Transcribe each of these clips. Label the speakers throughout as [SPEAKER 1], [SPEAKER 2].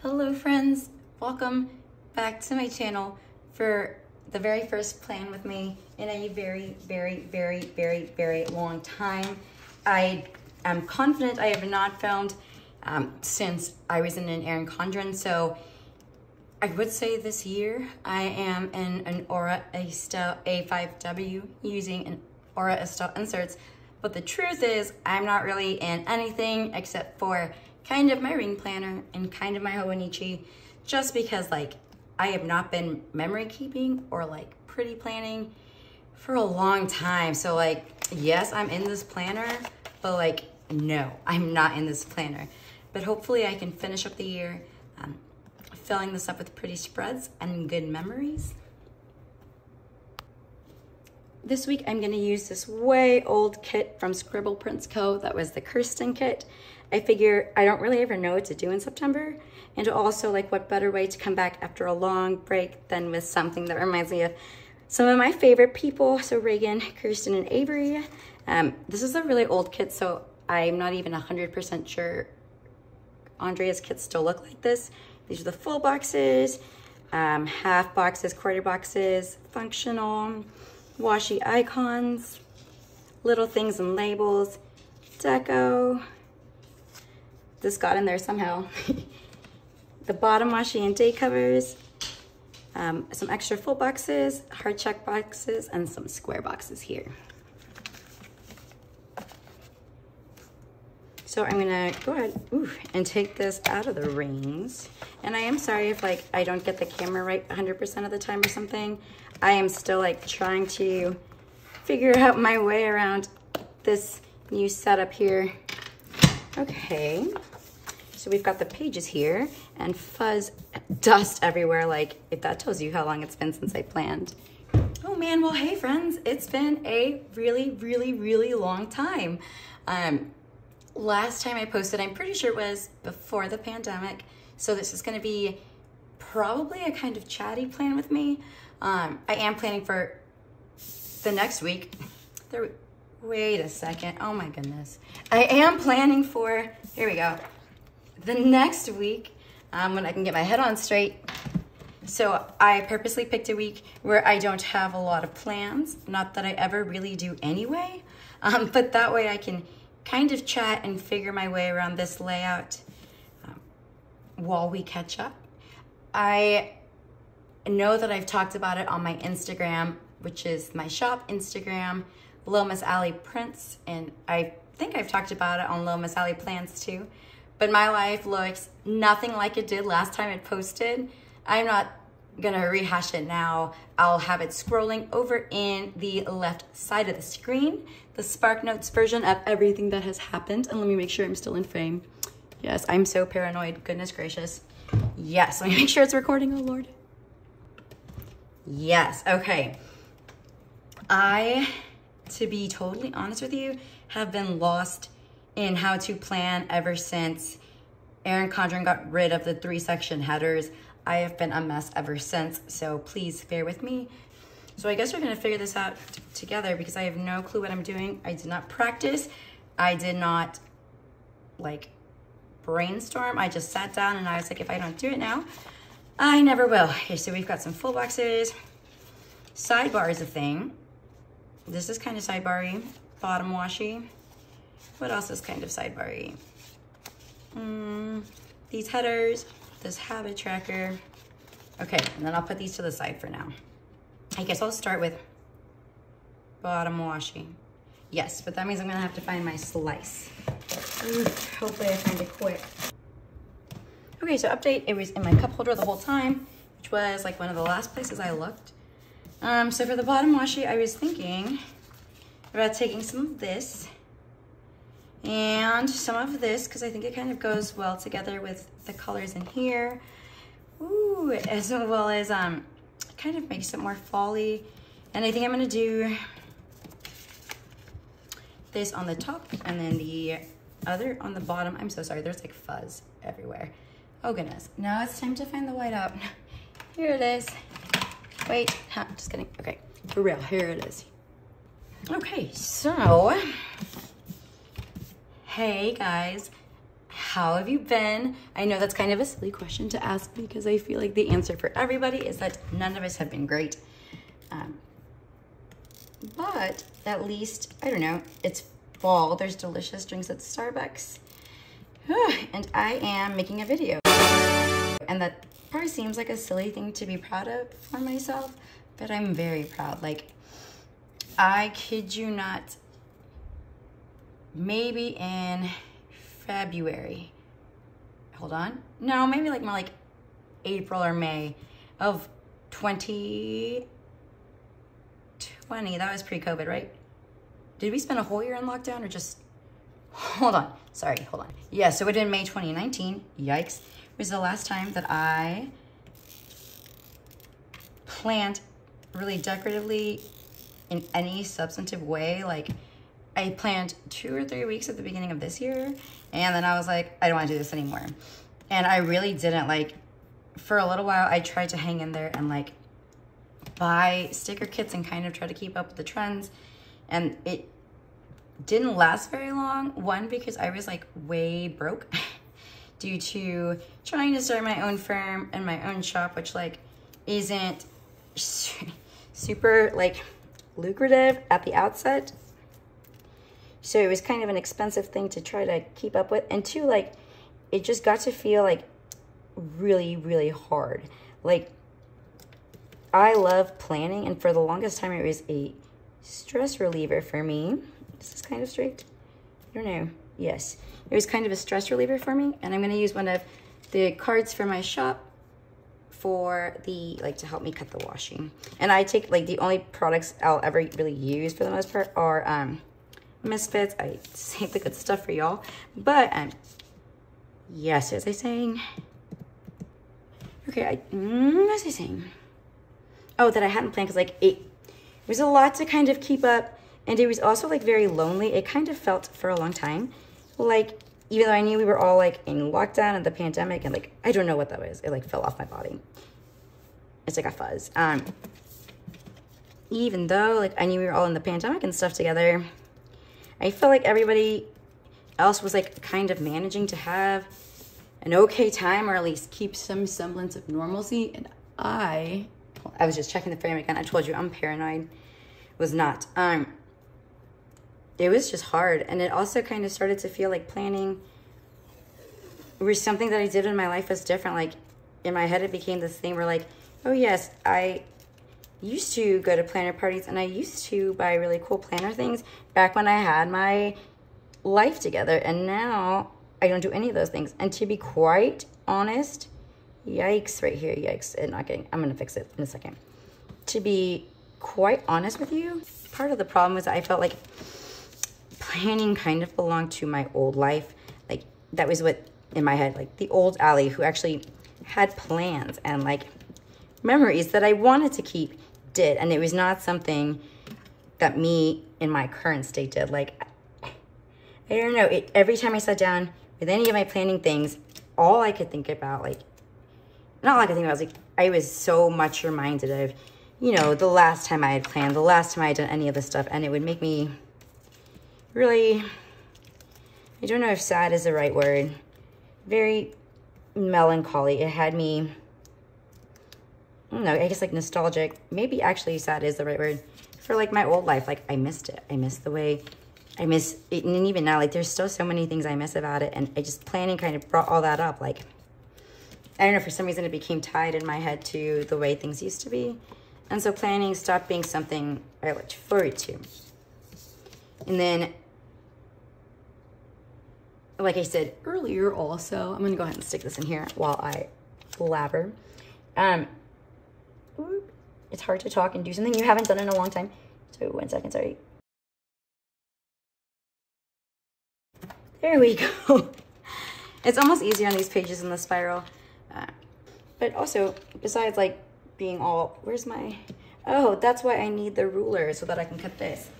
[SPEAKER 1] Hello friends, welcome back to my channel for the very first plan with me in a very long time. I am confident I have not filmed since I was in an Erin Condren, so I would say this year I am in an Aura Estelle A5W using an Aura Estelle inserts, but the truth is I'm not really in anything except for kind of my ring planner and kind of my Hobonichi, just because like I have not been memory keeping or like pretty planning for a long time. So like, yes, I'm in this planner, but like, no, I'm not in this planner. But hopefully I can finish up the year filling this up with pretty spreads and good memories. This week I'm gonna use this way old kit from Scribble Prints Co. That was the Kirsten kit. I figure I don't really ever know what to do in September, and also like what better way to come back after a long break than with something that reminds me of some of my favorite people. So Reagan, Kirsten, and Avery. This is a really old kit, so I'm not even 100% sure Andrea's kits still look like this. These are the full boxes, half boxes, quarter boxes, functional, washi icons, little things and labels, deco. This got in there somehow. The bottom washi and day covers, some extra full boxes, hard check boxes, and some square boxes here. So I'm gonna go ahead and take this out of the rings. And I am sorry if like I don't get the camera right 100% of the time or something. I am still like trying to figure out my way around this new setup here. Okay, so we've got the pages here and fuzz dust everywhere. Like if that tells you how long it's been since I planned. Oh man, well, hey friends, it's been a really long time. Last time I posted, I'm pretty sure it was before the pandemic. So this is gonna be probably a kind of chatty plan with me. I am planning for the next week. Wait a second, oh my goodness. I am planning for, here we go, the next week when I can get my head on straight. So I purposely picked a week where I don't have a lot of plans, not that I ever really do anyway, but that way I can kind of chat and figure my way around this layout while we catch up. I know that I've talked about it on my Instagram, which is my shop Instagram, Lomas Alley Prints, and I think I've talked about it on Lomas Alley Plans too, but my life looks nothing like it did last time it posted. I'm not gonna rehash it now. I'll have it scrolling over in the left side of the screen, the Spark Notes version of everything that has happened. And let me make sure I'm still in frame. Yes, I'm so paranoid, goodness gracious. Yes, let me make sure it's recording, oh Lord. Yes, okay. To be totally honest with you, have been lost in how to plan ever since Erin Condren got rid of the 3-section headers. I have been a mess ever since, so please bear with me. So I guess we're gonna figure this out together because I have no clue what I'm doing. I did not practice. I did not like brainstorm. I just sat down and I was like, if I don't do it now, I never will. Okay, so we've got some full boxes. Sidebar is a thing. This is kind of sidebar-y, bottom washi. What else is kind of sidebar-y? These headers, this habit tracker. Okay, and then I'll put these to the side for now. I guess I'll start with bottom washi. Yes, but that means I'm gonna have to find my slice. Hopefully I find it quick. Okay, so update, it was in my cup holder the whole time, which was like one of the last places I looked. So for the bottom washi, I was thinking about taking some of this and some of this, because I think it kind of goes well together with the colors in here. Ooh, as well as kind of makes it more fall-y. And I think I'm gonna do this on the top and then the other on the bottom. I'm so sorry, there's like fuzz everywhere. Oh goodness, now it's time to find the whiteout. Here it is. Wait, just kidding. Okay, for real, here it is. Okay, so, hey guys, how have you been? I know that's kind of a silly question to ask because I feel like the answer for everybody is that none of us have been great. But at least, I don't know, it's fall. There's delicious drinks at Starbucks. And I am making a video. And that probably seems like a silly thing to be proud of for myself, but I'm very proud. Like, I kid you not, maybe in February, hold on, no, maybe like more like April or May of 2020, that was pre-COVID, right? Did we spend a whole year in lockdown or just, hold on, sorry, hold on. Yeah, so it in May 2019, yikes, was the last time that I planned really decoratively in any substantive way. Like, I planned 2 or 3 weeks at the beginning of this year, and then I was like, I don't want to do this anymore. And I really didn't. Like, for a little while, I tried to hang in there and like buy sticker kits and kind of try to keep up with the trends. And it didn't last very long. One, because I was like way broke due to trying to start my own firm and my own shop, which like isn't super like lucrative at the outset. So it was kind of an expensive thing to try to keep up with. And two, like, it just got to feel like really, really hard. Like, I love planning, and for the longest time it was a stress reliever for me. This is kind of straight. I don't know. Yes. It was kind of a stress reliever for me, and I'm going to use one of the cards from my shop for the, like, to help me cut the washing. And I take, like, the only products I'll ever really use for the most part are Misfits. I save the good stuff for y'all. But, yes, as I was saying, okay, what was I saying? Oh, that I hadn't planned, because, like, it was a lot to kind of keep up, and it was also, like, very lonely. It kind of felt for a long time, like, even though I knew we were all, like, in lockdown and the pandemic, and, like, I don't know what that was. It, like, fell off my body. It's like a fuzz. Even though, like, I knew we were all in the pandemic and stuff together, I felt like everybody else was, like, kind of managing to have an okay time, or at least keep some semblance of normalcy, and I was just checking the frame again. I told you I'm paranoid. Was not. It was just hard, and it also kind of started to feel like planning was something that I did in my life was different. Like, in my head, it became this thing where, like, oh yes, I used to go to planner parties, and I used to buy really cool planner things back when I had my life together, and now I don't do any of those things. And to be quite honest, yikes right here, yikes, and not getting, I'm gonna fix it in a second. To be quite honest with you, part of the problem was I felt like planning kind of belonged to my old life. Like, that was what, in my head, like, the old Allie who actually had plans and, like, memories that I wanted to keep did, and it was not something that me in my current state did. Like, I don't know, every time I sat down with any of my planning things, all I could think about, like, not all I could think about was, like, I was so much reminded of, you know, the last time I had planned, the last time I had done any of this stuff, and it would make me really, I don't know if sad is the right word, very melancholy. It had me, I don't know, I guess, like, nostalgic. Maybe actually sad is the right word for, like, my old life. Like, I missed it. I missed the way, I miss it. And even now, like, there's still so many things I miss about it. And I just, planning kind of brought all that up. Like, I don't know, for some reason it became tied in my head to the way things used to be. And so planning stopped being something I looked forward to. And then, like I said earlier also, I'm gonna go ahead and stick this in here while I blabber. It's hard to talk and do something you haven't done in a long time. So 1 second, sorry. There we go. It's almost easier on these pages in the spiral. But also, besides, like, being all, where's my, oh, that's why I need the ruler so that I can cut this.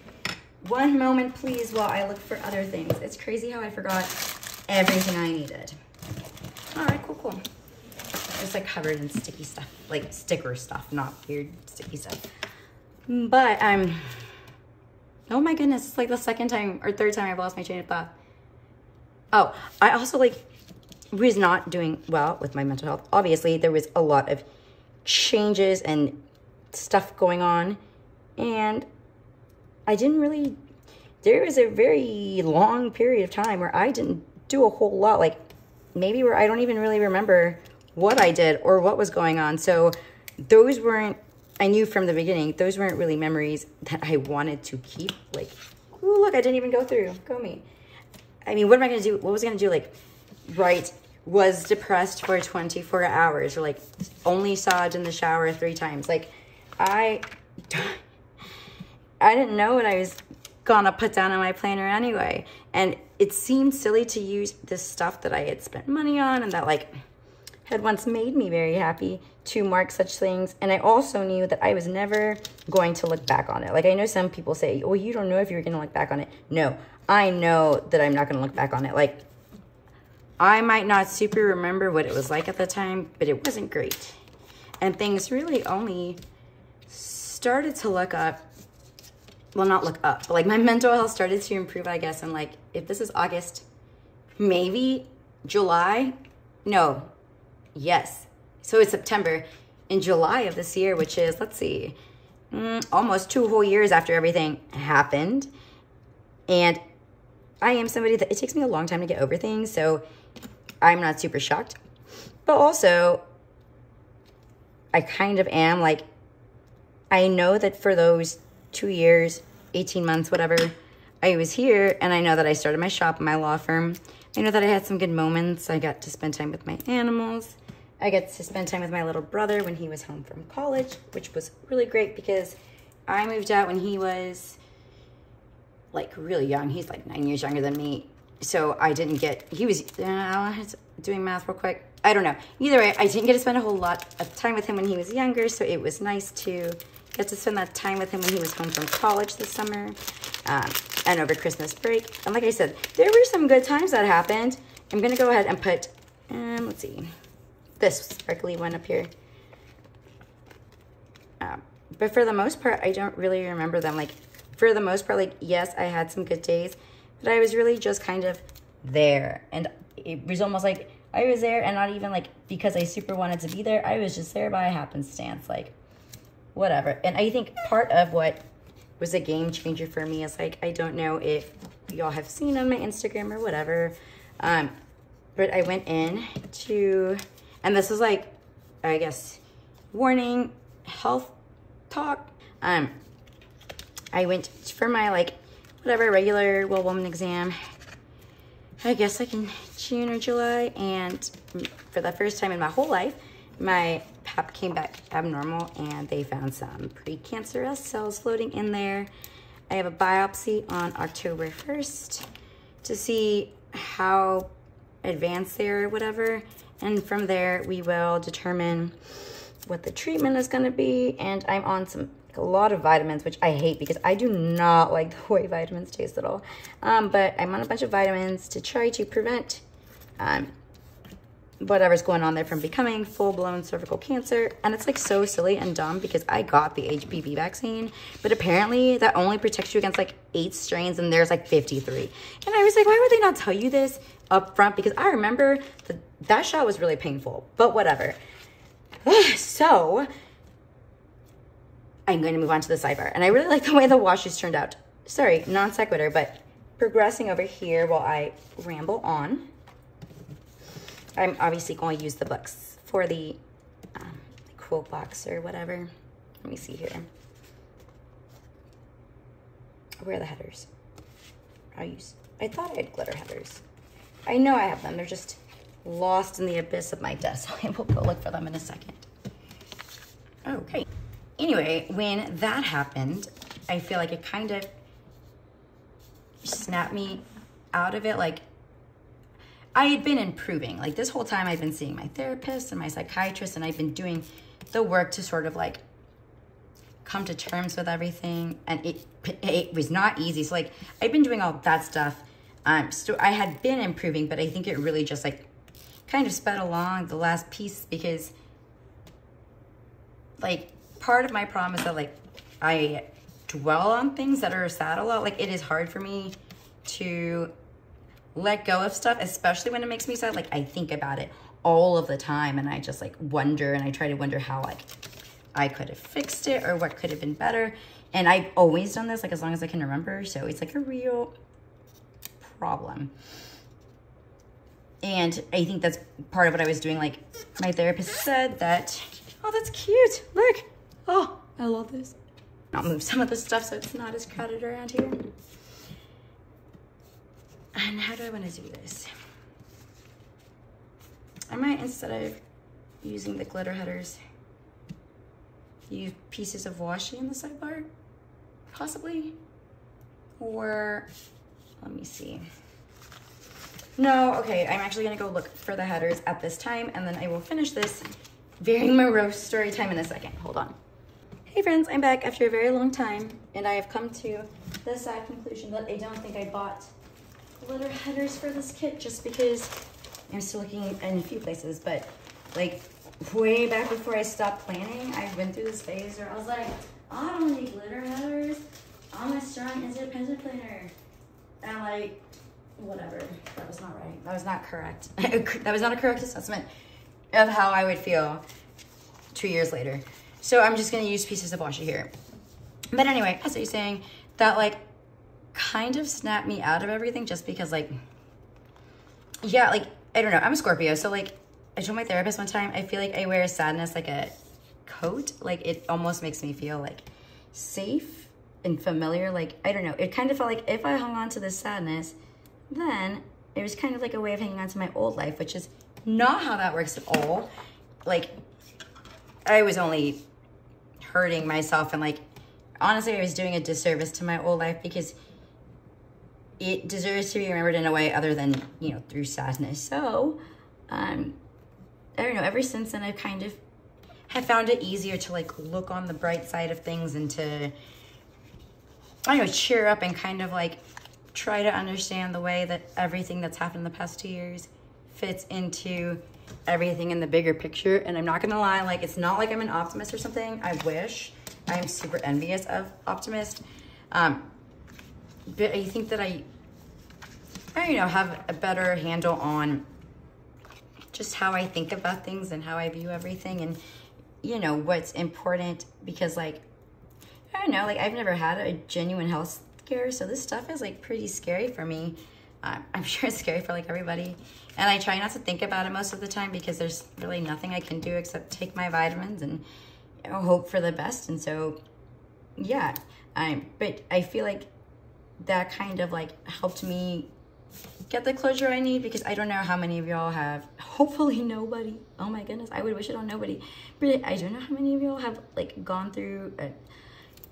[SPEAKER 1] One moment, please, while I look for other things. It's crazy how I forgot everything I needed. All right, cool, cool. Just, like, covered in sticky stuff, like sticker stuff, not weird sticky stuff. But, oh my goodness, it's like the second time or third time I've lost my train of thought. Oh, I also like was not doing well with my mental health. Obviously, there was a lot of changes and stuff going on, and I didn't really, there was a very long period of time where I didn't do a whole lot, like maybe where I don't even really remember what I did or what was going on. So those weren't, I knew from the beginning, those weren't really memories that I wanted to keep. Like, ooh, look, I didn't even go through. Go me. I mean, what am I going to do? What was I going to do? Like, right, was depressed for 24 hours, or like only sobbed in the shower 3 times. Like, I didn't know what I was gonna put down on my planner anyway. And it seemed silly to use this stuff that I had spent money on and that like had once made me very happy to mark such things. And I also knew that I was never going to look back on it. Like, I know some people say, oh, you don't know if you're gonna look back on it. No, I know that I'm not gonna look back on it. Like, I might not super remember what it was like at the time, but it wasn't great. And things really only started to look up. Well, not look up, but like my mental health started to improve, I guess. And like, if this is August, maybe July, no, yes. So it's September. In July of this year, which is, let's see, almost 2 whole years after everything happened. And I am somebody that it takes me a long time to get over things. So I'm not super shocked, but also I kind of am like, I know that for those 2 years, 18 months, whatever, I was here, and I know that I started my shop, my law firm. I know that I had some good moments. I got to spend time with my animals. I got to spend time with my little brother when he was home from college, which was really great because I moved out when he was like really young. He's like 9 years younger than me. So I didn't get, he was doing math real quick. I don't know. Either way, I didn't get to spend a whole lot of time with him when he was younger. So it was nice to get to spend that time with him when he was home from college this summer and over Christmas break. And like I said, there were some good times that happened. I'm going to go ahead and put, let's see, this sparkly one up here. But for the most part, I don't really remember them. Like, for the most part, like, yes, I had some good days, but I was really just kind of there. And it was almost like I was there and not even like because I super wanted to be there. I was just there by happenstance, like, whatever. And I think part of what was a game changer for me is like, I don't know if y'all have seen on my Instagram or whatever, but I went in to, and this is like, I guess, warning, health talk. I went for my like, whatever, regular well woman exam, I guess like in June or July, and for the first time in my whole life, my pap came back abnormal and they found some precancerous cells floating in there. I have a biopsy on October 1st to see how advanced they are or whatever. And from there, we will determine what the treatment is gonna be. And I'm on a lot of vitamins, which I hate because I do not like the way vitamins taste at all. But I'm on a bunch of vitamins to try to prevent whatever's going on there from becoming full-blown cervical cancer. And it's like so silly and dumb because I got the HPV vaccine, but apparently that only protects you against like 8 strains and there's like 53. And I was like, why would they not tell you this up front? Because I remember that shot was really painful, but whatever. So I'm going to move on to the sidebar. And I really like the way the washes turned out. Sorry, non sequitur, but progressing over here while I ramble on. I'm obviously going to use the books for the quote box or whatever. Let me see here. Where are the headers? I thought I had glitter headers. I know I have them. They're just lost in the abyss of my desk. I will go look for them in a second. Okay. Anyway, when that happened, I feel like it kind of snapped me out of it. Like, I had been improving. Like, this whole time I've been seeing my therapist and my psychiatrist, and I've been doing the work to sort of like come to terms with everything. And it was not easy. So like, I've been doing all that stuff. So I had been improving, but I think it really just like kind of sped along the last piece because like part of my problem is that like I dwell on things that are sad a lot. Like, it is hard for me to let go of stuff, especially when it makes me sad. Like I think about it all of the time, and I just like wonder, and I try to wonder how like I could have fixed it or what could have been better. And I've always done this like as long as I can remember, so it's like a real problem. And I think that's part of what I was doing. Like my therapist said that, oh, that's cute, look, oh, I love this. I'll move some of the stuff so it's not as crowded around here. And how do I want to do this? I might, instead of using the glitter headers, use pieces of washi in the sidebar, possibly. Or, let me see. No, okay, I'm actually gonna go look for the headers at this time, and then I will finish this very morose story time in a second. Hold on. Hey friends, I'm back after a very long time, and I have come to the sad conclusion that I don't think I bought glitter headers for this kit, just because I'm still looking in a few places, but like way back before I stopped planning, I've been through this phase where I was like, I don't need glitter headers, I'm a strong independent planner. And I'm like, whatever, that was not right. That was not correct. That was not a correct assessment of how I would feel 2 years later. So I'm just gonna use pieces of washi here. But anyway, as I was saying, that like kind of snapped me out of everything, just because like, yeah, like, I don't know, I'm a Scorpio, so like, I told my therapist one time, I feel like I wear sadness like a coat. Like it almost makes me feel like safe and familiar. Like, I don't know, it kind of felt like if I hung on to this sadness, then it was kind of like a way of hanging on to my old life, which is not how that works at all. Like, I was only hurting myself, and like, honestly, I was doing a disservice to my old life, because it deserves to be remembered in a way other than, you know, through sadness. So, I don't know, ever since then, I've kind of have found it easier to like look on the bright side of things, and to, I don't know, cheer up and kind of like try to understand the way that everything that's happened in the past 2 years fits into everything in the bigger picture. And I'm not gonna lie, like, it's not like I'm an optimist or something. I wish. I'm super envious of optimists. But I think that I you know, have a better handle on just how I think about things and how I view everything, and, you know, what's important, because like, I don't know, like, I've never had a genuine health scare, so this stuff is like pretty scary for me. I'm sure it's scary for like everybody, and I try not to think about it most of the time, because there's really nothing I can do except take my vitamins and, you know, hope for the best. And so, yeah, but I feel like that kind of like helped me get the closure I need, because I don't know how many of y'all have, hopefully nobody, oh my goodness, I would wish it on nobody, but I don't know how many of y'all have like gone through a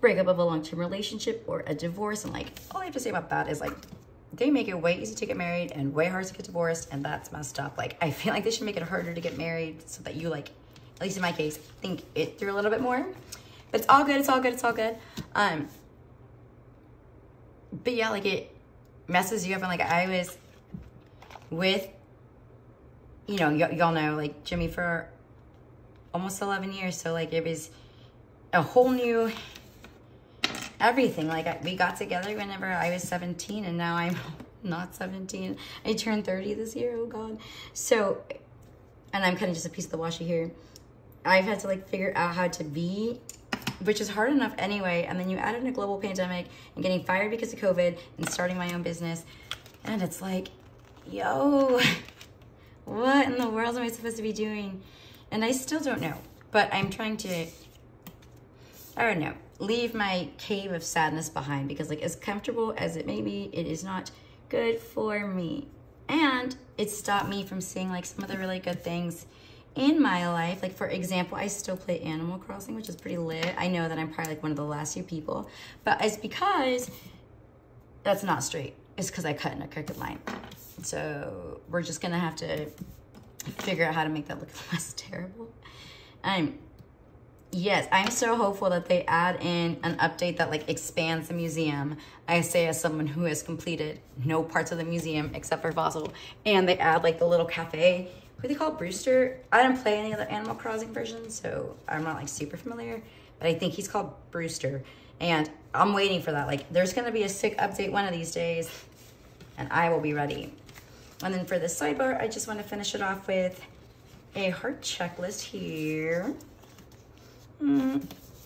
[SPEAKER 1] breakup of a long-term relationship or a divorce, and like, all I have to say about that is like, they make it way easy to get married and way hard to get divorced, and that's messed up. Like, I feel like they should make it harder to get married, so that you, like, at least in my case, think it through a little bit more. But it's all good, it's all good, it's all good. But yeah, like, it messes you up. And like, I was with, you know, y'all know, like, Jimmy for almost 11 years. So like, it was a whole new everything. Like, we got together whenever I was 17, and now I'm not 17. I turned 30 this year, oh God. So, and I'm kind of just a piece of the washi here. I've had to like figure out how to be, which is hard enough anyway. And then you add in a global pandemic and getting fired because of COVID and starting my own business. And it's like, yo, what in the world am I supposed to be doing? And I still don't know, but I'm trying to, I don't know, leave my cave of sadness behind, because like, as comfortable as it may be, it is not good for me. And it stopped me from seeing like some of the really good things in my life. Like, for example, I still play Animal Crossing, which is pretty lit. I know that I'm probably like one of the last few people, but it's because that's not straight. It's because I cut in a crooked line. So we're just gonna have to figure out how to make that look less terrible. Yes, I'm so hopeful that they add in an update that like expands the museum. I say as someone who has completed no parts of the museum except for Fossil, and they add like the little cafe. What do they call it? Brewster? I don't play any other Animal Crossing versions, so I'm not like super familiar, but I think he's called Brewster, and I'm waiting for that. Like, there's gonna be a sick update one of these days, and I will be ready. And then for the sidebar, I just want to finish it off with a heart checklist here.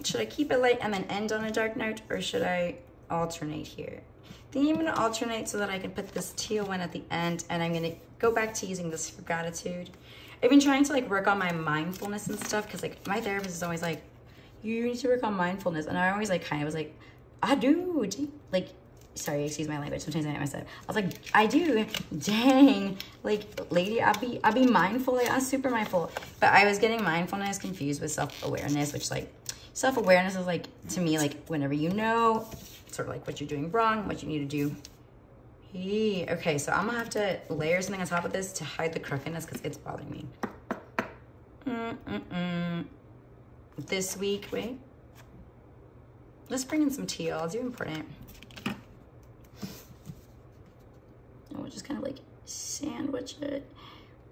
[SPEAKER 1] Should I keep it light and then end on a dark note, or should I alternate here? I think I'm gonna alternate so that I can put this teal one at the end, and I'm gonna go back to using this for gratitude. I've been trying to like work on my mindfulness and stuff, because like my therapist is always like, you need to work on mindfulness. And I always like kind of was like, I do. Like, sorry, excuse my language. Sometimes I myself. I was like, I do. Dang. Like, lady, I'll be mindful. Like, I'm super mindful. But I was getting mindfulness confused with self-awareness, which like, self-awareness is like, to me, like whenever you know sort of like what you're doing wrong, what you need to do. Okay, so I'm gonna have to layer something on top of this to hide the crookedness because it's bothering me. This week, wait. Let's bring in some teal. It's important. And we'll just kind of like sandwich it.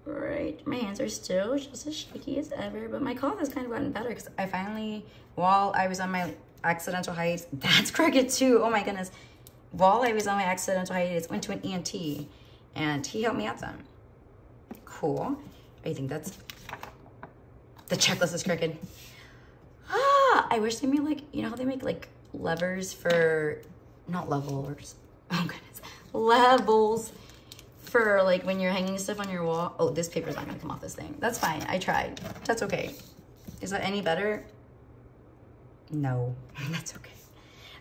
[SPEAKER 1] Right, my hands are still just as shaky as ever, but my cough has kind of gotten better because I finally, while I was on my accidental hiatus, that's crooked too, oh my goodness. While I was on my accidental hiatus, went to an ENT and he helped me out some. Cool. I think that's, the checklist is crooked. I wish they made like, you know how they make like levers for, not levels, oh goodness, levels for like when you're hanging stuff on your wall. Oh, this paper's not gonna come off this thing. That's fine, I tried. That's okay. Is that any better? No, that's okay.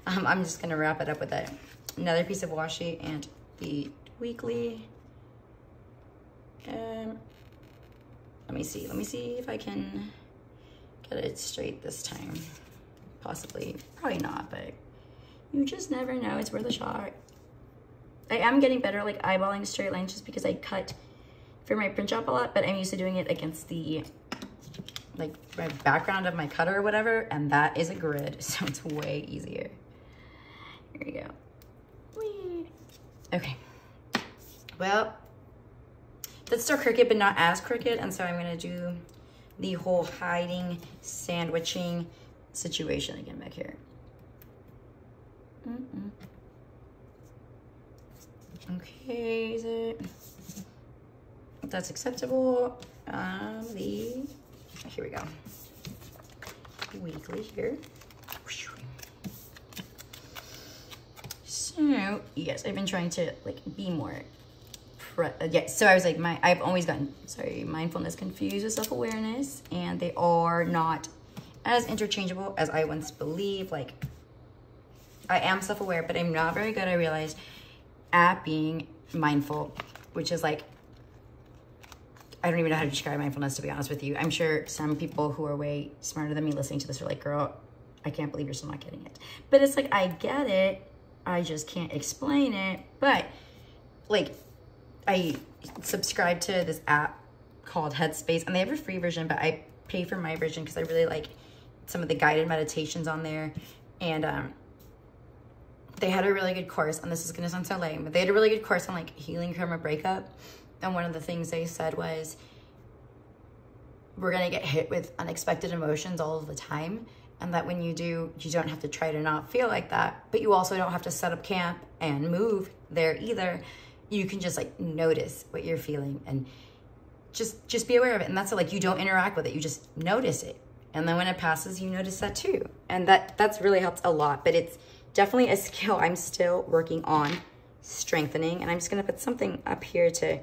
[SPEAKER 1] I'm just gonna wrap it up with another piece of washi and the weekly. Let me see if I can get it straight this time. Possibly, probably not, but you just never know. It's worth a shot. I am getting better like eyeballing straight lines just because I cut for my print job a lot, but I'm used to doing it against the like my background of my cutter or whatever, and that is a grid, so it's way easier. Here we go. Whee. Okay. Well, that's still crooked, but not as crooked, and so I'm gonna do the whole hiding, sandwiching situation again back here. Okay, is it? That's acceptable. Here we go. Weekly here. So yes, I've been trying to like be more. Yeah, so I was like, I've always gotten mindfulness confused with self-awareness, and they are not as interchangeable as I once believed. Like, I am self-aware, but I'm not very good, I realized, at being mindful, which is like, I don't even know how to describe mindfulness, to be honest with you. I'm sure some people who are way smarter than me listening to this are like, girl, I can't believe you're still not getting it. But it's like, I get it, I just can't explain it. But like, I subscribe to this app called Headspace, and they have a free version, but I pay for my version because I really like some of the guided meditations on there. And they had a really good course, and this is gonna sound so lame, but they had a really good course on like healing from a breakup. And one of the things they said was, we're gonna get hit with unexpected emotions all of the time, and that when you do, you don't have to try to not feel like that, but you also don't have to set up camp and move there either. You can just like notice what you're feeling and just be aware of it. And that's like, you don't interact with it, you just notice it. And then when it passes, you notice that too. And that's really helped a lot, but it's definitely a skill I'm still working on strengthening. And I'm just gonna put something up here to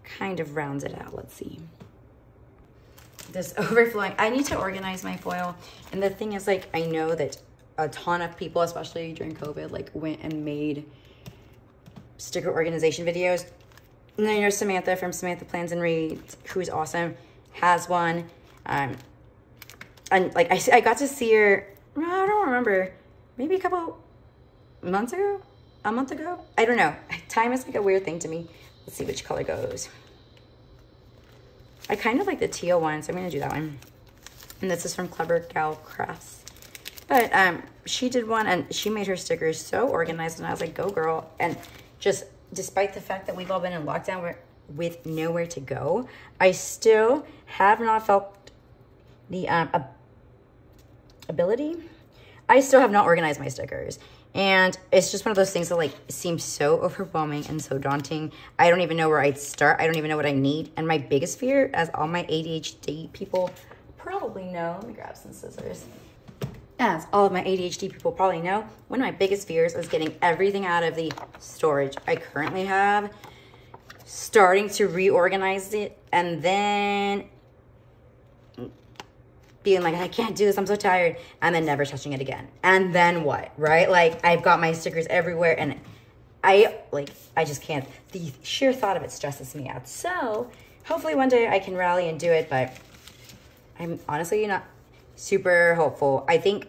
[SPEAKER 1] kind of round it out. Let's see. This overflowing, I need to organize my foil. And the thing is, like, I know that a ton of people, especially during COVID, like went and made sticker organization videos. And then, you know, Samantha from Samantha Plans and Reads, who's awesome, has one. And like I got to see her, I don't remember, maybe a couple months ago, a month ago. I don't know. Time is like a weird thing to me. Let's see which color goes. I kind of like the teal one, so I'm gonna do that one. And this is from Clever Gal Crafts. But she did one, and she made her stickers so organized, and I was like, go girl. And just despite the fact that we've all been in lockdown with nowhere to go, I still have not felt the ability. I still have not organized my stickers. And it's just one of those things that like seems so overwhelming and so daunting. I don't even know where I'd start. I don't even know what I need. And my biggest fear, as all my ADHD people probably know, let me grab some scissors. As all of my ADHD people probably know, one of my biggest fears is getting everything out of the storage I currently have, starting to reorganize it, and then being like, I can't do this, I'm so tired, and then never touching it again. And then what, right? Like, I've got my stickers everywhere, and I just can't. The sheer thought of it stresses me out. So, hopefully one day I can rally and do it, but I'm honestly not super hopeful. I don't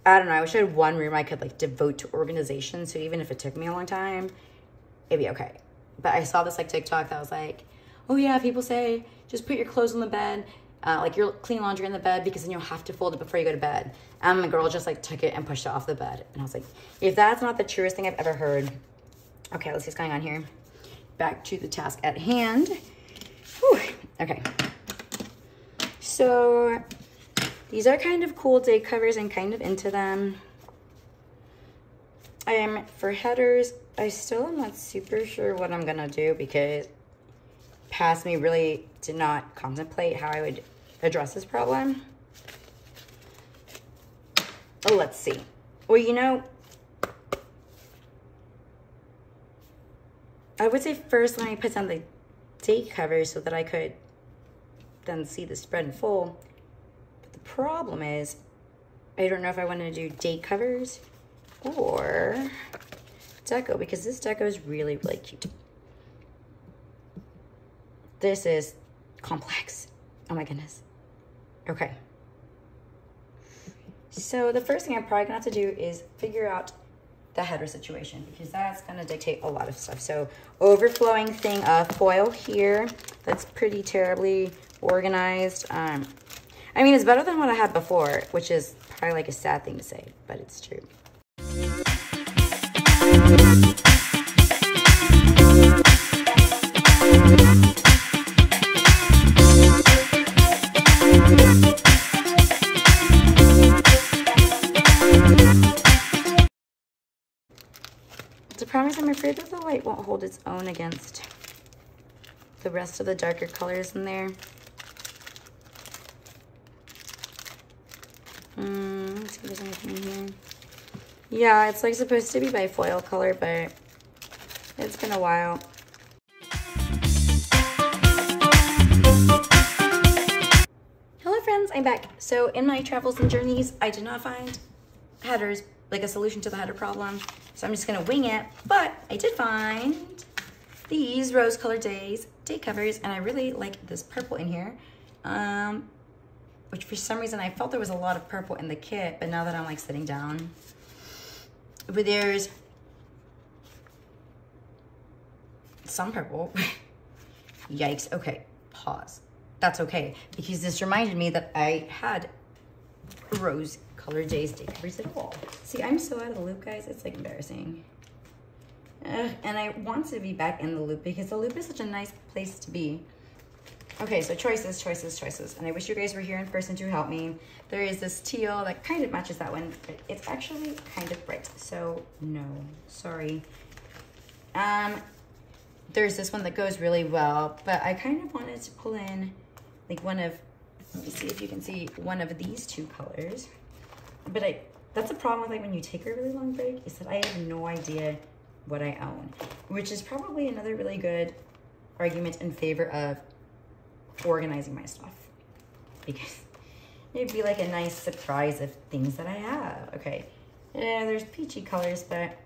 [SPEAKER 1] know, I wish I had one room I could like devote to organization, so even if it took me a long time, it'd be okay. But I saw this like TikTok that was like, oh yeah, people say just put your clothes on the bed, like your clean laundry in the bed, because then you'll have to fold it before you go to bed. And the girl just like took it and pushed it off the bed. And I was like, if that's not the truest thing I've ever heard. Okay, let's see what's going on here. Back to the task at hand. Whew. Okay. So these are kind of cool day covers and kind of into them. For headers, I still am not super sure what I'm gonna do, because past me really did not contemplate how I would address this problem. Oh, let's see. Well, you know, I would say first let me put down the day covers so that I could then see the spread in full. But the problem is, I don't know if I want to do day covers or deco, because this deco is really, really cute. This is complex. Oh my goodness. Okay. So the first thing I'm probably gonna have to do is figure out the header situation, because that's gonna dictate a lot of stuff. So overflowing thing of foil here, that's pretty terribly organized. I mean, it's better than what I had before, which is probably like a sad thing to say, but it's true. The problem is I'm afraid that the light won't hold its own against the rest of the darker colors in there. Let's see if there's anything in here. Yeah, it's like supposed to be by foil color, but it's been a while. Hello friends, I'm back. So in my travels and journeys, I did not find headers, like a solution to the header problem. So I'm just gonna wing it, but I did find these rose colored day covers, and I really like this purple in here. Which for some reason I felt there was a lot of purple in the kit, but now that I'm like sitting down, but there's some purple. Yikes. Okay, pause. That's okay, because this reminded me that I had rose colored day covers at all. See, I'm so out of the loop, guys. It's like embarrassing. And I want to be back in the loop, because the loop is such a nice place to be. Okay, so choices, choices, choices. And I wish you guys were here in person to help me. There is this teal that kind of matches that one, but it's actually kind of bright. So no, sorry. There's this one that goes really well, but I kind of wanted to pull in like one of, let me see if you can see one of these two colors. But that's a problem with like when you take a really long break, is that I have no idea what I own, which is probably another really good argument in favor of organizing my stuff, because it'd be like a nice surprise of things that I have. Okay, yeah, there's peachy colors, but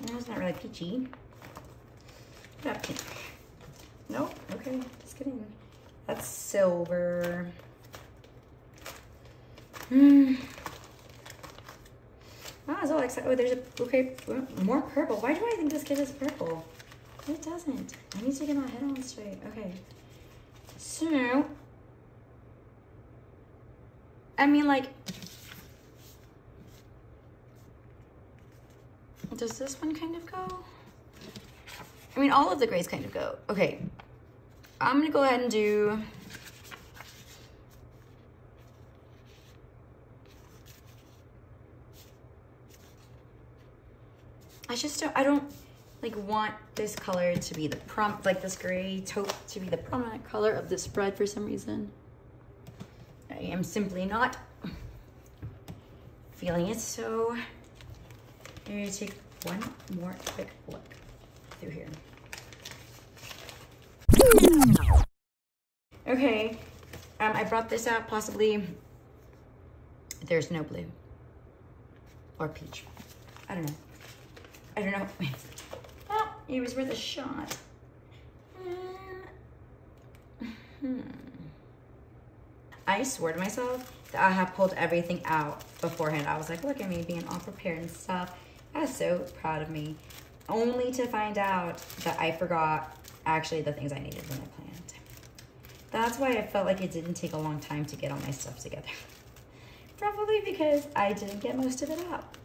[SPEAKER 1] it's not really peachy. Not pink. Nope. Okay, just kidding. That's silver. Ah, so excited. Oh, there's a, okay, more purple. Why do I think this kit is purple? It doesn't. I need to get my head on straight. Okay. So, I mean, like, does this one kind of go? I mean, all of the grays kind of go. Okay, I'm gonna go ahead and do I don't like want this color to be the like this gray taupe to be the prominent color of the spread for some reason. I am simply not feeling it, so I'm gonna take one more quick look through here. Okay, I brought this out possibly. There's no blue or peach. I don't know. Well, it was worth a shot. I swore to myself that I have pulled everything out beforehand. I was like, look at me being all prepared and stuff. I was so proud of me. Only to find out that I forgot actually the things I needed when I planned. That's why I felt like it didn't take a long time to get all my stuff together. Probably because I didn't get most of it out.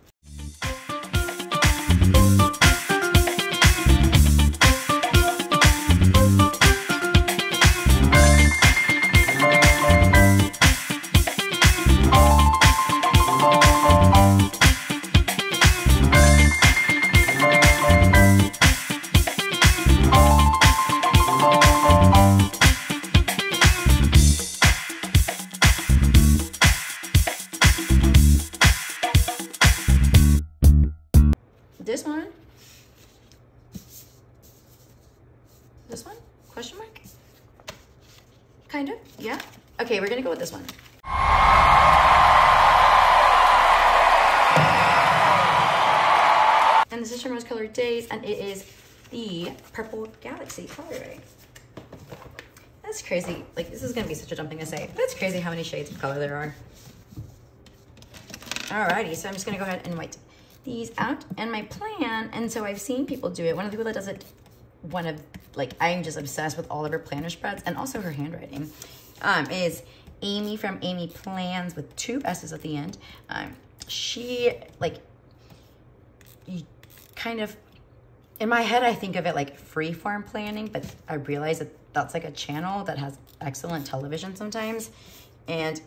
[SPEAKER 1] This one? Question mark? Kind of, yeah. Okay, we're gonna go with this one. And this is from Rose Colored Days, and it is the Purple Galaxy colorway. That's crazy. Like, this is gonna be such a dumb thing to say. That's crazy how many shades of color there are. Alrighty, so I'm just gonna go ahead and white these out. And my plan, and so I've seen people do it. One of the people that does it, I'm just obsessed with all of her planner spreads and also her handwriting, is Amy from Amy Plans with 2 S's at the end. She, kind of, in my head, I think of it like freeform planning, but I realize that that's like a channel that has excellent television sometimes and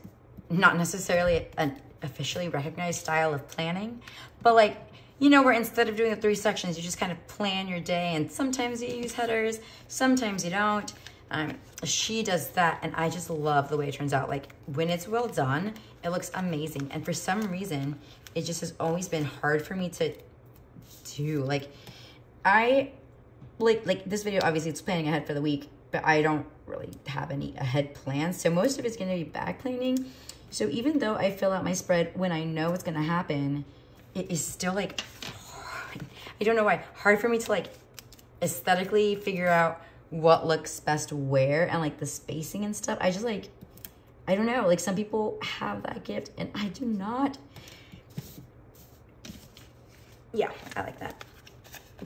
[SPEAKER 1] not necessarily an officially recognized style of planning, but like, you know, where instead of doing the 3 sections, you just kind of plan your day, and sometimes you use headers, sometimes you don't. She does that, and I just love the way it turns out. Like, when it's well done, it looks amazing. And for some reason, it just has always been hard for me to do. Like, this video, obviously, it's planning ahead for the week, but I don't really have any ahead plans. So most of it's going to be back planning. So even though I fill out my spread when I know what's going to happen, it is still like, I don't know why, hard for me to like aesthetically figure out what looks best where and like the spacing and stuff. I just like, I don't know, like some people have that gift and I do not. Yeah, I like that.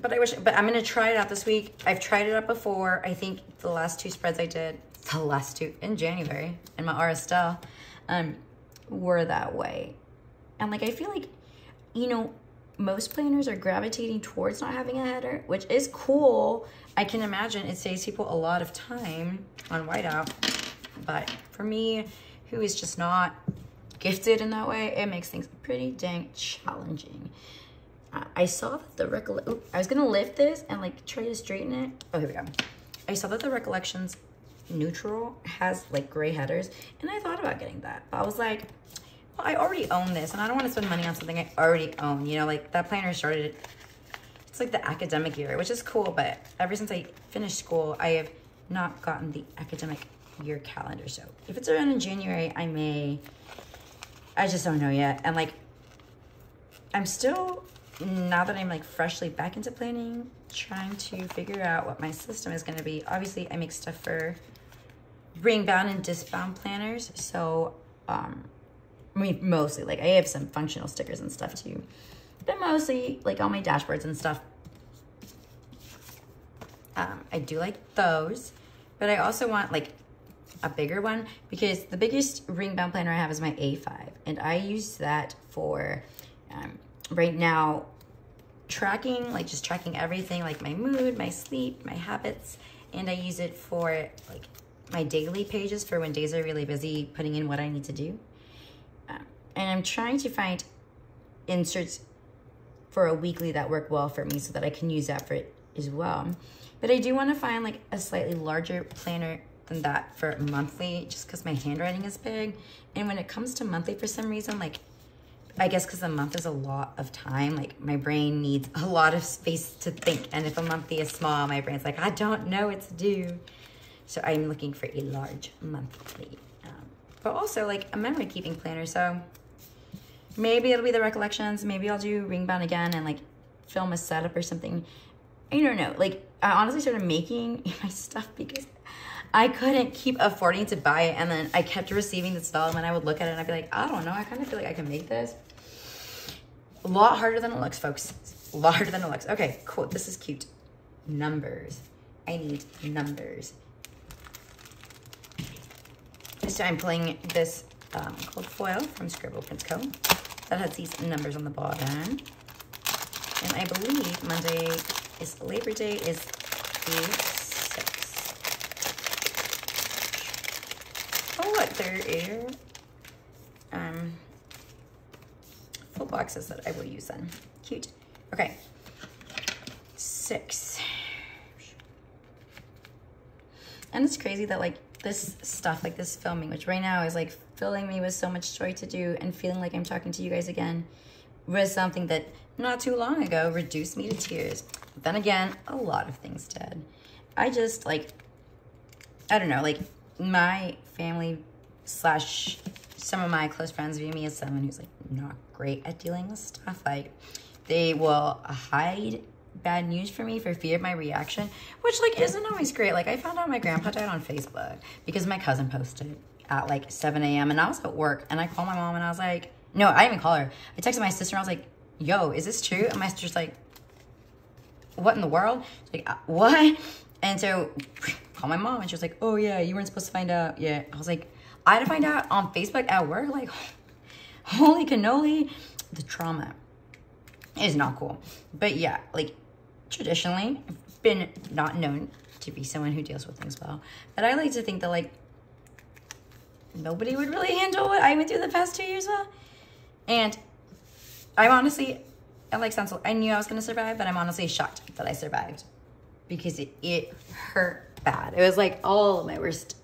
[SPEAKER 1] But I'm gonna try it out this week. I've tried it out before. I think the last 2 spreads I did, the last 2 in January in my RSL, were that way. And like, I feel like, you know, most planners are gravitating towards not having a header, which is cool. I can imagine it saves people a lot of time on whiteout. But for me, who is just not gifted in that way, it makes things pretty dang challenging. I saw that the I was gonna lift this and like try to straighten it. Oh, here we go. I saw that the Recollections neutral has like gray headers, and I thought about getting that. But I was like, well, I already own this, and I don't want to spend money on something I already own. You know, like that planner started, it's like the academic year, which is cool, but ever since I finished school, I have not gotten the academic year calendar. So if it's around in January, I just don't know yet. And like, I'm still, now that I'm like freshly back into planning, trying to figure out what my system is going to be. Obviously, I make stuff for ring bound and disc bound planners. So, I mean, mostly, like I have some functional stickers and stuff too, but mostly like all my dashboards and stuff. I do like those, but I also want like a bigger one because the biggest ring bound planner I have is my A5, and I use that for right now tracking, like just tracking everything, like my mood, my sleep, my habits, and I use it for like my daily pages for when days are really busy, putting in what I need to do. And I'm trying to find inserts for a weekly that work well for me so that I can use that for it as well. But I do want to find like a slightly larger planner than that for monthly, just because my handwriting is big. And when it comes to monthly, for some reason, like, I guess because a month is a lot of time, like my brain needs a lot of space to think. And if a monthly is small, my brain's like, I don't know what to do. So I'm looking for a large monthly. But also like a memory keeping planner. So maybe it'll be the recollections. Maybe I'll do ring bound again and like film a setup or something. I don't know. Like I honestly started making my stuff because I couldn't keep affording to buy it. And then I kept receiving the stuff and I would look at it and I'd be like, I don't know. I kind of feel like I can make this. A lot harder than it looks, folks. A lot harder than it looks. Okay, cool. This is cute. Numbers. I need numbers. So I'm pulling this gold foil from Scribble Prince Co. that has these numbers on the bottom. And I believe Monday is Labor Day is 6. Oh, look, there are full boxes that I will use then. Cute. Okay. 6. And it's crazy that like this stuff, like this filming, which right now is like filling me with so much joy to do and feeling like I'm talking to you guys again, was something that not too long ago reduced me to tears. But then again, a lot of things did. I just like, I don't know, like my family / some of my close friends view me as someone who's like not great at dealing with stuff. Like they will hide bad news for me for fear of my reaction, which like isn't always great. Like I found out my grandpa died on Facebook because my cousin posted at like 7 a.m. and I was at work and I called my mom and I was like, no, I didn't even call her. I texted my sister and I was like, yo, is this true? And my sister's like, what in the world? She's like, what? And so I called my mom and she was like, oh yeah, you weren't supposed to find out yet. I was like, I had to find out on Facebook at work? Like, holy cannoli. The trauma is not cool. But yeah, like traditionally, I've been not known to be someone who deals with things well. But I like to think that like nobody would really handle what I went through the past 2 years well. And I'm honestly, I knew I was gonna survive, but I'm honestly shocked that I survived because it hurt bad. It was like all my worst.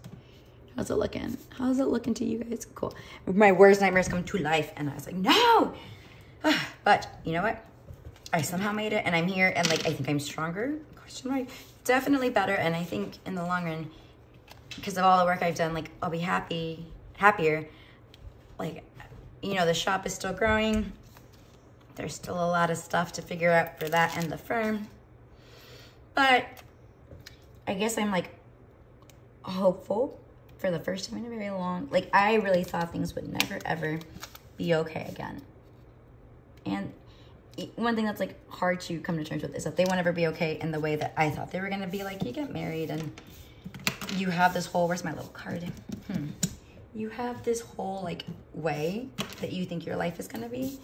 [SPEAKER 1] How's it looking? How's it looking to you guys? Cool. My worst nightmares come to life and I was like, no. But you know what? I somehow made it and I'm here and like I think I'm stronger. Question mark. Definitely better. And I think in the long run, because of all the work I've done, like I'll be happier. Like, you know, the shop is still growing. There's still a lot of stuff to figure out for that and the firm. But I guess I'm like hopeful for the first time in a very long, like I really thought things would never ever be okay again. And one thing that's like hard to come to terms with is that they won't ever be okay in the way that I thought they were gonna be. Like you get married and you have this whole, where's my little card? You have this whole like way that you think your life is gonna be.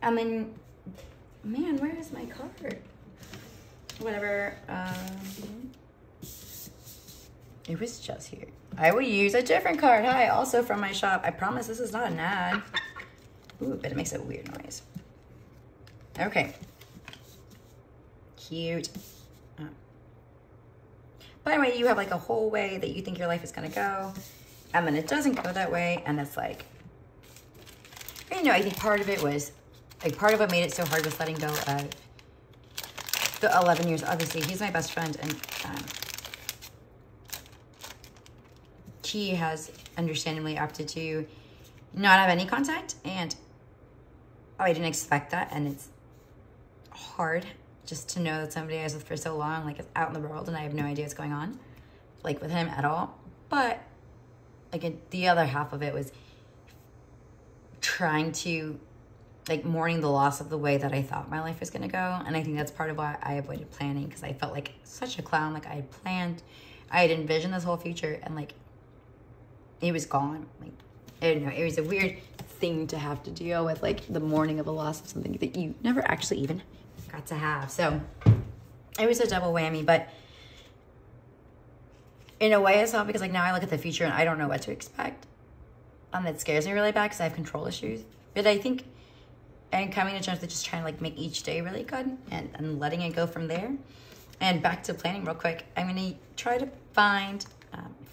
[SPEAKER 1] And then, man, where is my card? Whatever, it was just here. I will use a different card. Hi, also from my shop. I promise this is not an ad. Ooh, but it makes a weird noise. Okay. Cute. But anyway, you have like a whole way that you think your life is gonna go, and then it doesn't go that way, and it's like, you know, I think part of it was, like part of what made it so hard was letting go of the 11 years. Obviously, he's my best friend, and he has understandably opted to not have any contact, and I didn't expect that, and it's hard just to know that somebody I was with for so long, like, is out in the world, and I have no idea what's going on, like, with him at all. But, like, the other half of it was trying to, like, mourning the loss of the way that I thought my life was going to go, and I think that's part of why I avoided planning, because I felt like such a clown. Like, I had planned, I had envisioned this whole future, and, like, it was gone. Like, I don't know, it was a weird thing to have to deal with, like, the mourning of a loss of something that you never actually even got to have. So it was a double whammy, but in a way it's not, because like now I look at the future and I don't know what to expect. It scares me really bad because I have control issues. But I think and coming to terms with just trying to like make each day really good and letting it go from there. And back to planning real quick. I'm gonna try to find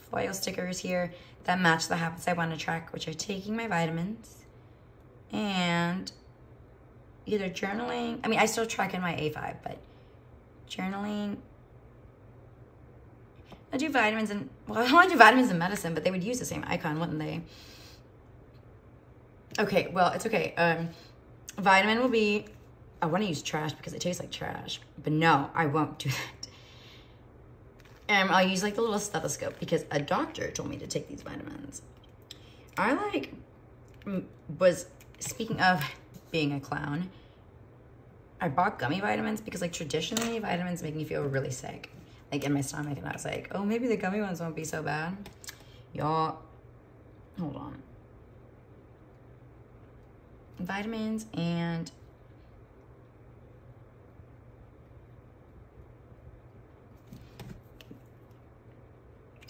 [SPEAKER 1] foil stickers here that match the habits I want to track, which are taking my vitamins and either journaling. I mean, I still track in my A5, but journaling. I do vitamins and, well, I want to do vitamins and medicine, but they would use the same icon, wouldn't they? Okay, well, it's okay. Vitamin will be, I want to use trash because it tastes like trash, but no, I won't do that. I'll use like the little stethoscope because a doctor told me to take these vitamins. I was, speaking of being a clown, I bought gummy vitamins because like traditionally vitamins make me feel really sick, like in my stomach, and I was like, oh, maybe the gummy ones won't be so bad. Y'all, hold on. Vitamins and